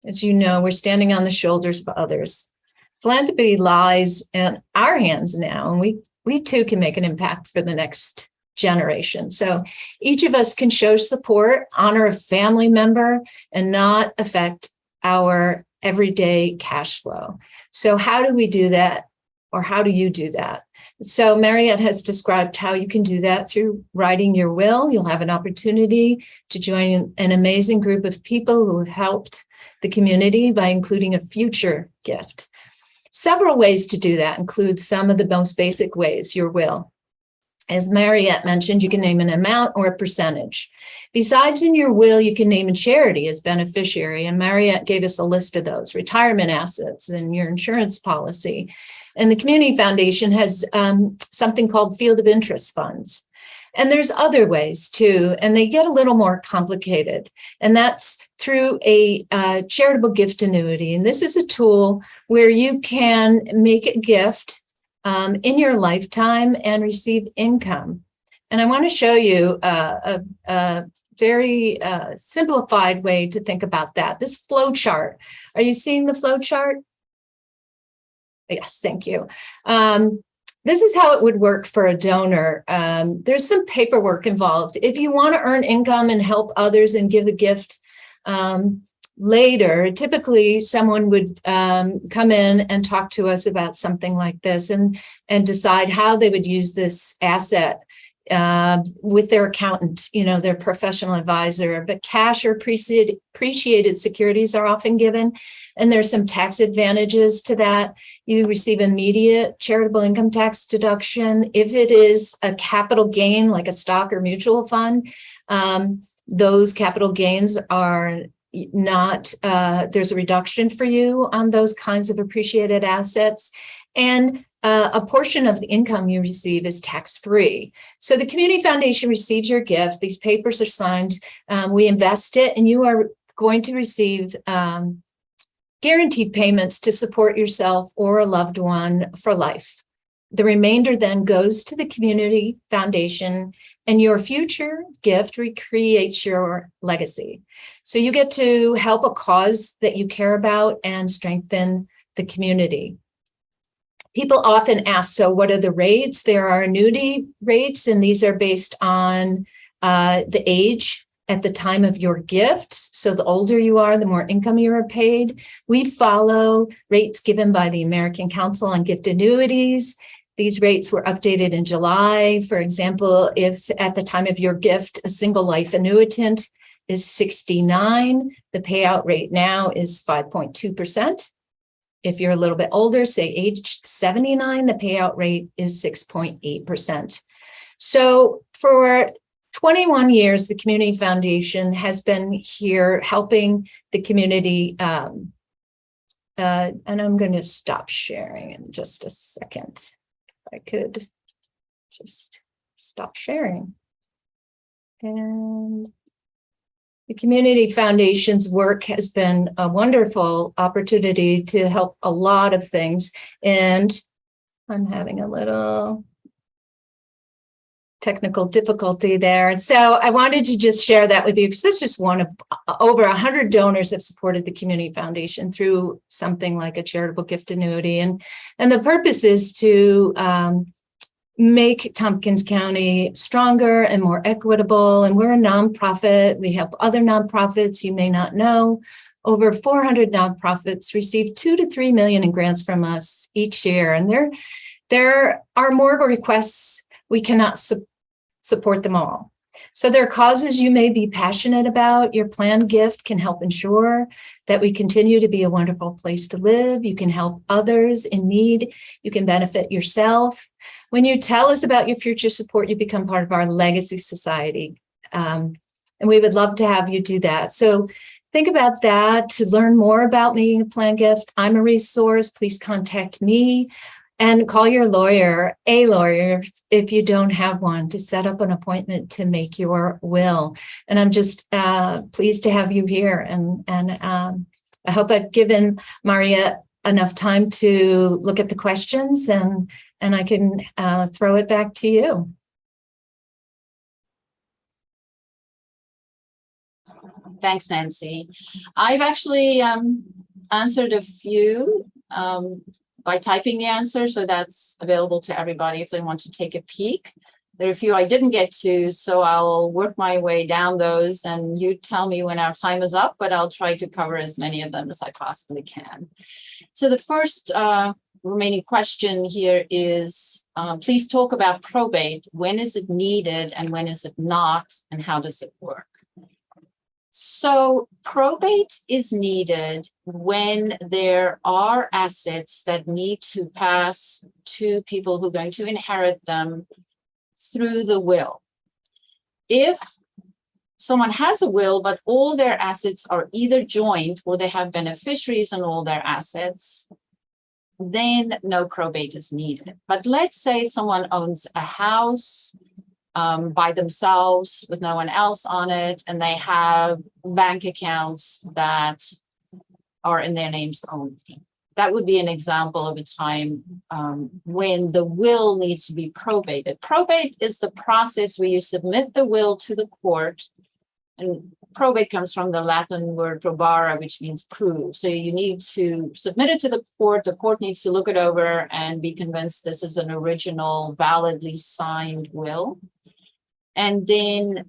As you know, we're standing on the shoulders of others. Philanthropy lies in our hands now, and we too can make an impact for the next generation. So each of us can show support, honor a family member, and not affect our everyday cash flow. So how do we do that? Or how do you do that? So Mariette has described how you can do that through writing your will. You'll have an opportunity to join an amazing group of people who have helped the community by including a future gift. Several ways to do that include some of the most basic ways: your will. As Mariette mentioned, you can name an amount or a percentage. Besides, in your will, you can name a charity as beneficiary, and Mariette gave us a list of those: retirement assets and your insurance policy. And the Community Foundation has something called Field of Interest funds. And there's other ways too, and they get a little more complicated. And that's through a charitable gift annuity. And this is a tool where you can make a gift in your lifetime and receive income. And I want to show you a very simplified way to think about that. This flow chart. Are you seeing the flow chart? Yes, thank you. This is how it would work for a donor. There's some paperwork involved. If you want to earn income and help others and give a gift later, typically someone would come in and talk to us about something like this and decide how they would use this asset with their accountant, their professional advisor. But cash or appreciated securities are often given, and there's some tax advantages to that. You receive immediate charitable income tax deduction. If it is a capital gain, like a stock or mutual fund, those capital gains are not, there's a reduction for you on those kinds of appreciated assets. And a portion of the income you receive is tax-free. So the Community Foundation receives your gift. These papers are signed. We invest it, and you are going to receive guaranteed payments to support yourself or a loved one for life. The remainder then goes to the Community Foundation, and your future gift recreates your legacy. So you get to help a cause that you care about and strengthen the community. People often ask, so what are the rates? There are annuity rates, and these are based on the age at the time of your gift. So the older you are, the more income you are paid. We follow rates given by the American Council on Gift Annuities. These rates were updated in July. For example, if at the time of your gift, a single life annuitant is 69, the payout rate now is 5.2%. If you're a little bit older, say age 79, the payout rate is 6.8%. So for 21 years, the Community Foundation has been here helping the community. And I'm going to stop sharing in just a second. If I could just stop sharing. And the Community Foundation's work has been a wonderful opportunity to help a lot of things. And I'm having a little technical difficulty there. So I wanted to just share that with you because it's just one of over 100 donors have supported the Community Foundation through something like a charitable gift annuity. And the purpose is to make Tompkins County stronger and more equitable. And we're a nonprofit. We help other nonprofits you may not know. Over 400 nonprofits receive 2 to 3 million in grants from us each year. And there are more requests. We cannot support them all. So there are causes you may be passionate about. Your planned gift can help ensure that we continue to be a wonderful place to live. You can help others in need. You can benefit yourself. When you tell us about your future support, you become part of our legacy society. And we would love to have you do that. So think about that. To learn more about making a planned gift, I'm a resource. Please contact me. And call your lawyer, a lawyer, if you don't have one, to set up an appointment to make your will. And I'm just pleased to have you here. And I hope I've given Mariette enough time to look at the questions, and I can throw it back to you.
Thanks, Nancy. I've actually answered a few by typing the answer, so that's available to everybody if they want to take a peek. There are a few I didn't get to, so I'll work my way down those, and you tell me when our time is up, but I'll try to cover as many of them as I possibly can. So the first remaining question here is, please talk about probate. When is it needed and when is it not, and how does it work? So probate is needed when there are assets that need to pass to people who are going to inherit them through the will. If someone has a will, but all their assets are either joint or they have beneficiaries on all their assets, then no probate is needed. But let's say someone owns a house by themselves with no one else on it, and they have bank accounts that are in their names only. That would be an example of a time when the will needs to be probated. Probate is the process where you submit the will to the court, and probate comes from the Latin word probare, which means prove. So you need to submit it to the court needs to look it over and be convinced this is an original, validly signed will. And then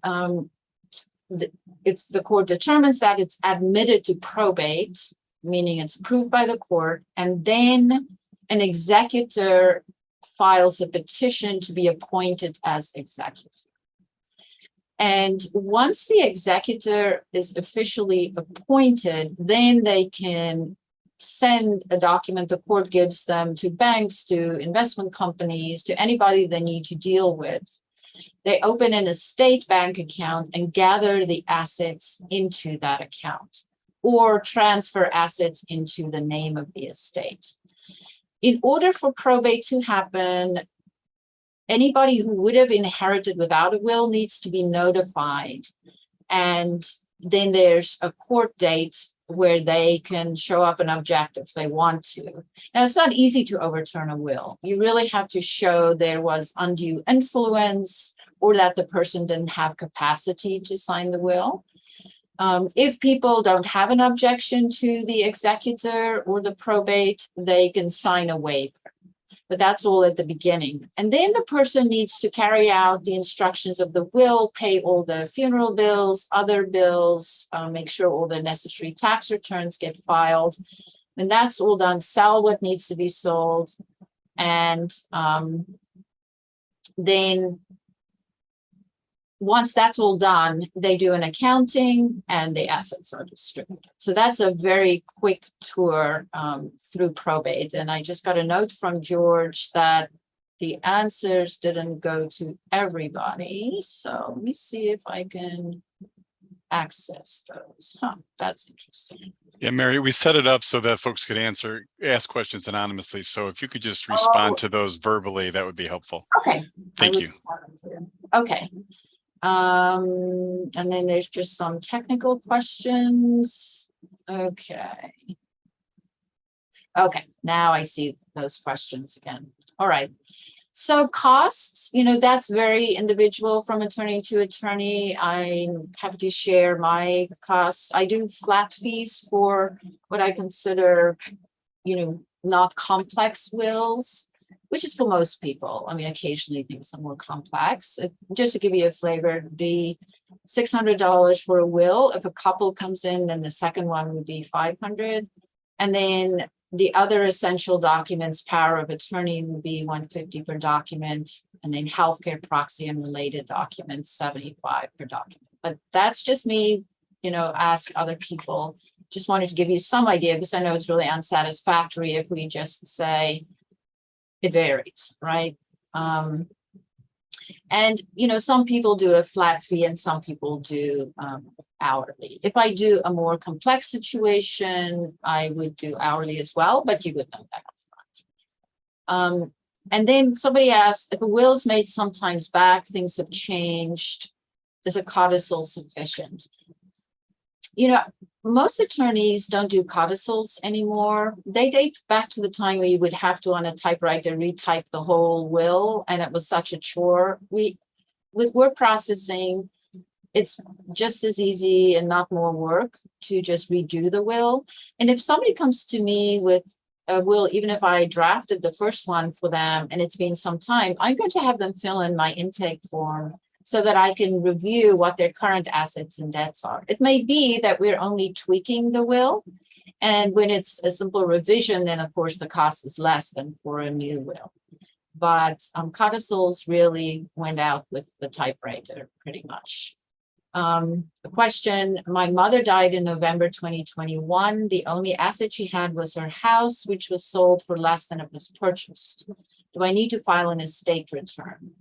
if the court determines that, it's admitted to probate, meaning it's approved by the court, and then an executor files a petition to be appointed as executor. And once the executor is officially appointed, then they can send a document the court gives them to banks, to investment companies, to anybody they need to deal with. They open an estate bank account and gather the assets into that account, or transfer assets into the name of the estate. In order for probate to happen, anybody who would have inherited without a will needs to be notified. And then there's a court date where they can show up and object if they want to. Now, it's not easy to overturn a will. You really have to show there was undue influence or that the person didn't have capacity to sign the will. If people don't have an objection to the executor or the probate, they can sign a waiver. But that's all at the beginning. And then the person needs to carry out the instructions of the will, pay all the funeral bills, other bills, make sure all the necessary tax returns get filed. And that's all done, sell what needs to be sold. And then once that's all done, they do an accounting and the assets are distributed. So that's a very quick tour through probate. And I just got a note from George that the answers didn't go to everybody. So let me see if I can access those. That's interesting.
Yeah, Mary, we set it up so that folks could ask questions anonymously. So if you could just respond to those verbally, that would be helpful.
Okay.
Thank you.
Okay. And then there's just some technical questions. Okay. Okay, now I see those questions again. All right. So costs, that's very individual from attorney to attorney. I'm happy to share my costs. I do flat fees for what I consider, not complex wills, which is for most people. I mean, occasionally things are more complex. Just to give you a flavor, it'd be $600 for a will. If a couple comes in, then the second one would be $500. And then the other essential documents, power of attorney, would be $150 per document, and then healthcare, proxy, and related documents, $75 per document. But that's just me, ask other people. Just wanted to give you some idea, because I know it's really unsatisfactory if we just say it varies, right? And some people do a flat fee and some people do hourly. If I do a more complex situation, I would do hourly as well, but you would know that upfront. And then somebody asked, if a will is made sometimes back, things have changed, is a codicil sufficient? Most attorneys don't do codicils anymore. They date back to the time where you would have to, on a typewriter, retype the whole will, and it was such a chore. With word processing, it's just as easy and not more work to just redo the will. And if somebody comes to me with a will, even if I drafted the first one for them and it's been some time, I'm going to have them fill in my intake form so that I can review what their current assets and debts are. It may be that we're only tweaking the will, and when it's a simple revision, then of course the cost is less than for a new will. But codicils really went out with the typewriter pretty much. The question, my mother died in November 2021. The only asset she had was her house, which was sold for less than it was purchased. Do I need to file an estate return?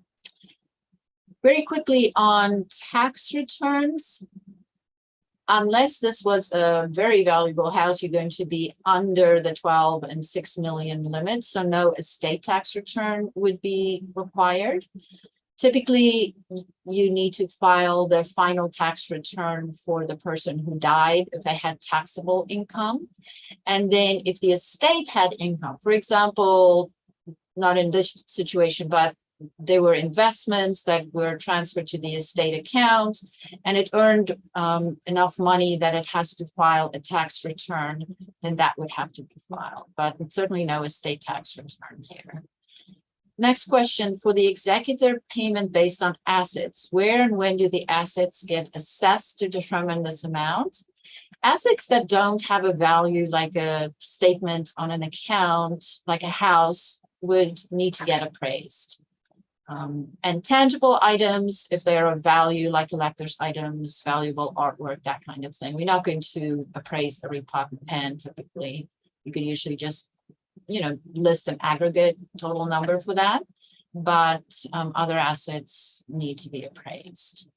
Very quickly on tax returns, unless this was a very valuable house, you're going to be under the 12 and 6 million limit. So no estate tax return would be required. Typically, you need to file the final tax return for the person who died if they had taxable income. And then if the estate had income, for example, not in this situation, but there were investments that were transferred to the estate account, and it earned enough money that it has to file a tax return, then that would have to be filed. But certainly no estate tax return here. Next question, for the executor payment based on assets, where and when do the assets get assessed to determine this amount? Assets that don't have a value, like a statement on an account, like a house, would need to get appraised. And tangible items, if they're of value, like collector's items, valuable artwork, that kind of thing, we're not going to appraise every pot and pan typically. You can usually just, list an aggregate total number for that, but other assets need to be appraised.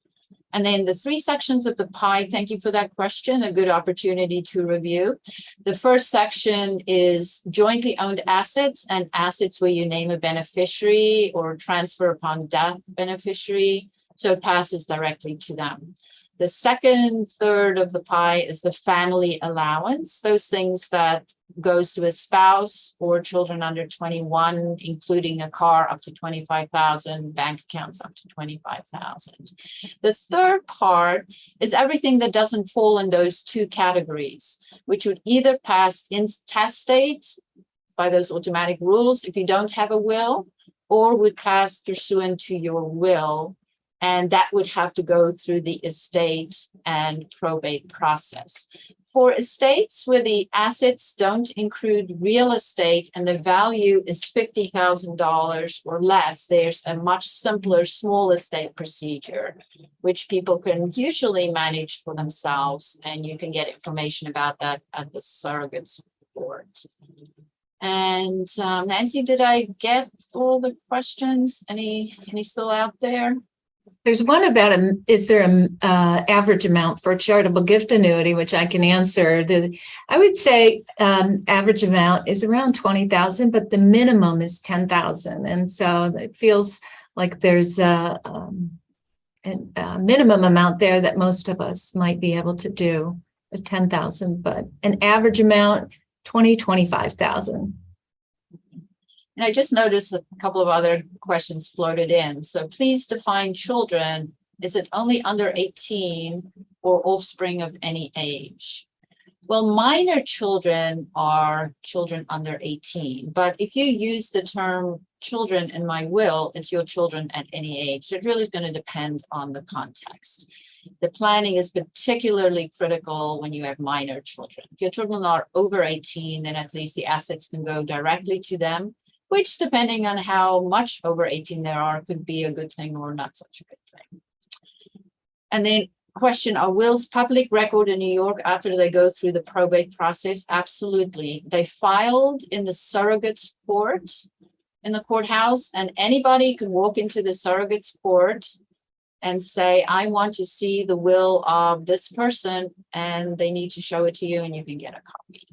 And then the three sections of the pie, thank you for that question, a good opportunity to review. The first section is jointly owned assets and assets where you name a beneficiary or transfer upon death beneficiary, so it passes directly to them. The second third of the pie is the family allowance, those things that goes to a spouse or children under 21, including a car up to 25,000, bank accounts up to 25,000. The third part is everything that doesn't fall in those two categories, which would either pass intestate by those automatic rules if you don't have a will, or would pass pursuant to your will. And that would have to go through the estate and probate process. For estates where the assets don't include real estate and the value is $50,000 or less, there's a much simpler small estate procedure, which people can usually manage for themselves. And you can get information about that at the surrogate's report. And Nancy, did I get all the questions? Any still out there?
There's one about is there an average amount for a charitable gift annuity, which I can answer. I would say average amount is around 20,000, but the minimum is 10,000. And so it feels like there's a minimum amount there that most of us might be able to do, 10,000, but an average amount, 25,000.
And I just noticed a couple of other questions floated in. So please define children. Is it only under 18 or offspring of any age? Well, minor children are children under 18, but if you use the term children in my will, it's your children at any age. It really is going to depend on the context. The planning is particularly critical when you have minor children. If your children are over 18, then at least the assets can go directly to them, which, depending on how much over 18 there are, could be a good thing or not such a good thing. And then question, are wills public record in New York after they go through the probate process? Absolutely. They filed in the surrogate's court in the courthouse, and anybody can walk into the surrogate's court and say, I want to see the will of this person, and they need to show it to you and you can get a copy.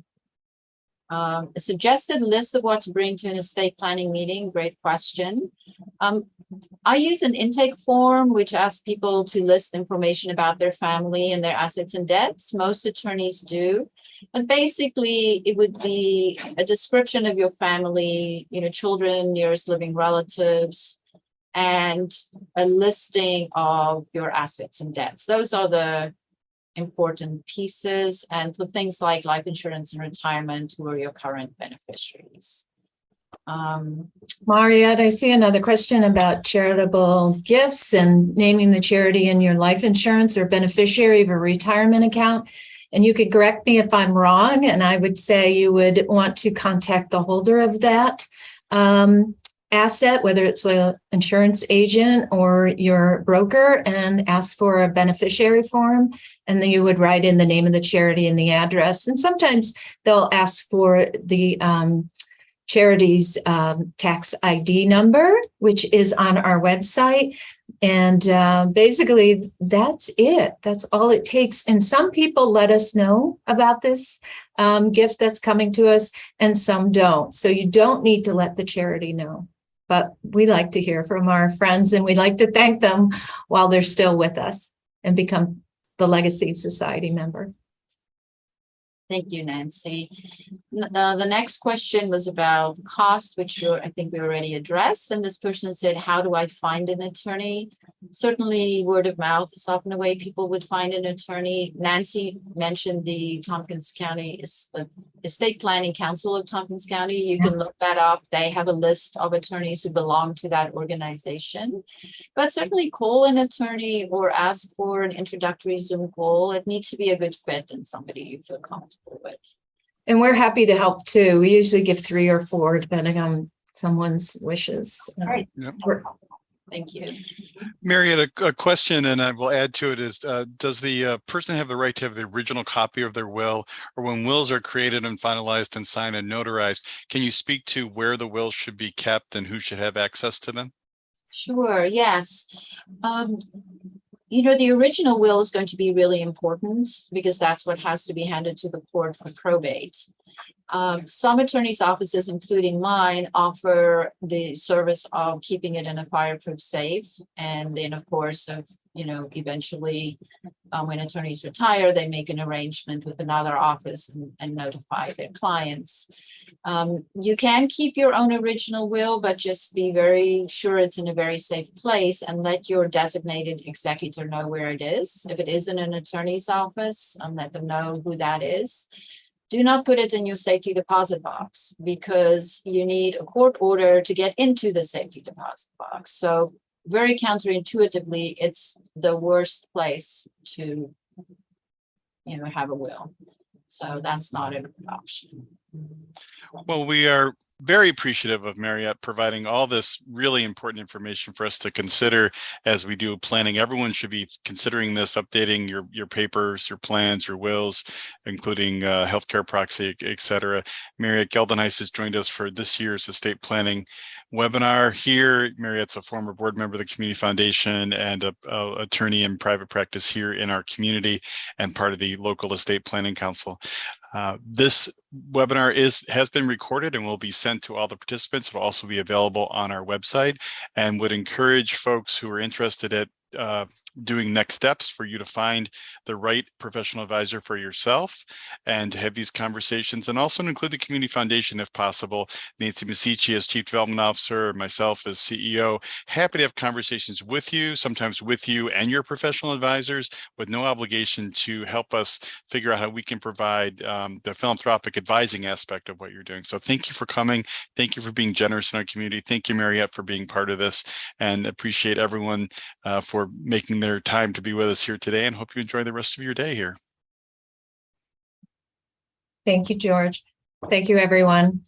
A suggested list of what to bring to an estate planning meeting, great question. I use an intake form which asks people to list information about their family and their assets and debts. Most attorneys do. But basically, it would be a description of your family, children, nearest living relatives, and a listing of your assets and debts. Those are the important pieces. And for things like life insurance and retirement, who are your current beneficiaries?
Mariette, I see another question about charitable gifts and naming the charity in your life insurance or beneficiary of a retirement account. And you could correct me if I'm wrong, and I would say you would want to contact the holder of that asset, whether it's an insurance agent or your broker, and ask for a beneficiary form. And then you would write in the name of the charity and the address. And sometimes they'll ask for the charity's tax ID number, which is on our website. And basically, that's it. That's all it takes. And some people let us know about this gift that's coming to us, and some don't. So you don't need to let the charity know. But we like to hear from our friends, and we like to thank them while they're still with us and become the Legacy Society member.
Thank you, Nancy. The next question was about cost, which I think we already addressed. And this person said, how do I find an attorney? Certainly word of mouth is often a way people would find an attorney. Nancy mentioned the Tompkins County Estate Planning Council of Tompkins County. You can look that up. They have a list of attorneys who belong to that organization. But certainly call an attorney or ask for an introductory Zoom call. It needs to be a good fit and somebody you feel comfortable with.
And we're happy to help too. We usually give 3 or 4 depending on someone's wishes.
All right.
Yep.
Thank you.
Mariette, a question, and I will add to it, is does the person have the right to have the original copy of their will, or when wills are created and finalized and signed and notarized, can you speak to where the will should be kept and who should have access to them? Sure,
yes. The original will is going to be really important because that's what has to be handed to the court for probate. Some attorneys' offices, including mine, offer the service of keeping it in a fireproof safe. And then, of course, eventually, when attorneys retire, they make an arrangement with another office and notify their clients. You can keep your own original will, but just be very sure it's in a very safe place and let your designated executor know where it is. If it is in an attorney's office, let them know who that is. Do not put it in your safety deposit box because you need a court order to get into the safety deposit box. So very counterintuitively, it's the worst place to, have a will. So that's not an option.
Well, we are very appreciative of Mariette providing all this really important information for us to consider as we do planning. Everyone should be considering this, updating your papers, your plans, your wills, including healthcare proxy, et cetera. Mariette Geldenhuys has joined us for this year's estate planning webinar here. Mariette's a former board member of the Community Foundation and a attorney in private practice here in our community and part of the local estate planning council. This webinar has been recorded and will be sent to all the participants. It will also be available on our website, and would encourage folks who are interested doing next steps for you to find the right professional advisor for yourself and to have these conversations, and also to include the Community Foundation if possible. Nancy Massicci as Chief Development Officer, myself as CEO, happy to have conversations with you, sometimes with you and your professional advisors, with no obligation, to help us figure out how we can provide the philanthropic advising aspect of what you're doing. So thank you for coming. Thank you for being generous in our community. Thank you, Mariette, for being part of this, and appreciate everyone for making their time to be with us here today, and hope you enjoy the rest of your day here.
Thank you, George. Thank you, everyone.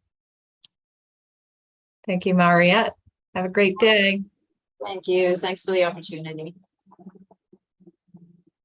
Thank you, Mariette. Have a great day.
Thank you. Thanks for the opportunity.